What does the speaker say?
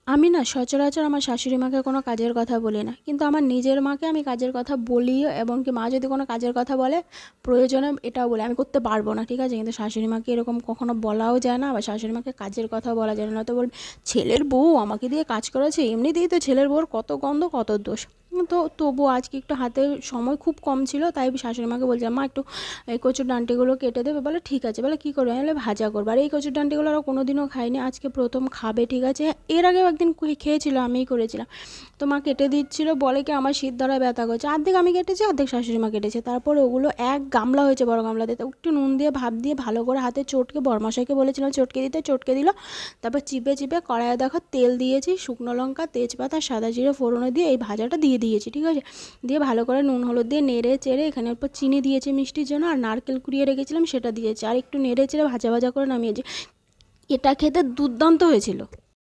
আমি না সচরাচর আমার শাশুড়ি মাকে কোনো কাজের কথা বলি না, কিন্তু আমার নিজের মাকে আমি কাজের কথা বলিও, এবং কি মা যদি কোনো কাজের কথা বলে প্রয়োজনে এটাও বলে আমি করতে পারবো না, ঠিক আছে, কিন্তু শাশুড়ি মাকে এরকম কখনো বলাও যায় না, আবার শাশুড়ি মাকে কাজের কথা বলা যায় না, তো বলবে ছেলের বউ আমাকে দিয়ে কাজ করেছে, এমনিতেই তো ছেলের বউর কত গন্ধ কত দোষ। তো তবুও আজকে একটু হাতে সময় খুব কম ছিল, তাই শাশুড়ি মাকে বলছিলাম মা একটু এই কচুর ডাঁটিগুলো কেটে দেবে, বলে ঠিক আছে, বলে কী করবে, বলে ভাজা করবো, আর এই কচুর ডাঁটিগুলো আরও কোনো দিনও খাইনি, আজকে প্রথম খাবে, ঠিক আছে, এর আগেও একদিন খেয়েছিল, আমিই করেছিলাম। তো মা কেটে দিচ্ছিল, বলে কি আমার শীত দ্বারা ব্যথা করছে, অর্ধেক আমি কেটেছি অর্ধেক শাশুড়ি মা কেটেছে, তারপরে ওগুলো এক গামলা হয়েছে, বড় গামলাতে, তো একটু নুন দিয়ে ভাপ দিয়ে ভালো করে হাতে চটকে, বরমশাইকে বলেছিলাম চটকে দিতে, চটকে দিল, তারপর চিপে চিপে কড়াইয়ে দেখো তেল দিয়েছি, শুকনো লঙ্কা তেজপাতা সাদা জিরে ফোড়নে দিয়ে এই ভাজাটা দিয়ে দিয়েছি, ঠিক আছে, দিয়ে ভালো করে নুন হলুদ দিয়ে নেড়ে চেড়ে এখানে উপর চিনি দিয়েছি মিষ্টির জন্য, আর নারকেল কুড়িয়ে রেখেছিলাম সেটা দিয়েছি, আর একটু নেড়ে চেড়ে ভাজা ভাজা করে নামিয়েছি। এটা খেতে দুর্দান্ত হয়েছিল।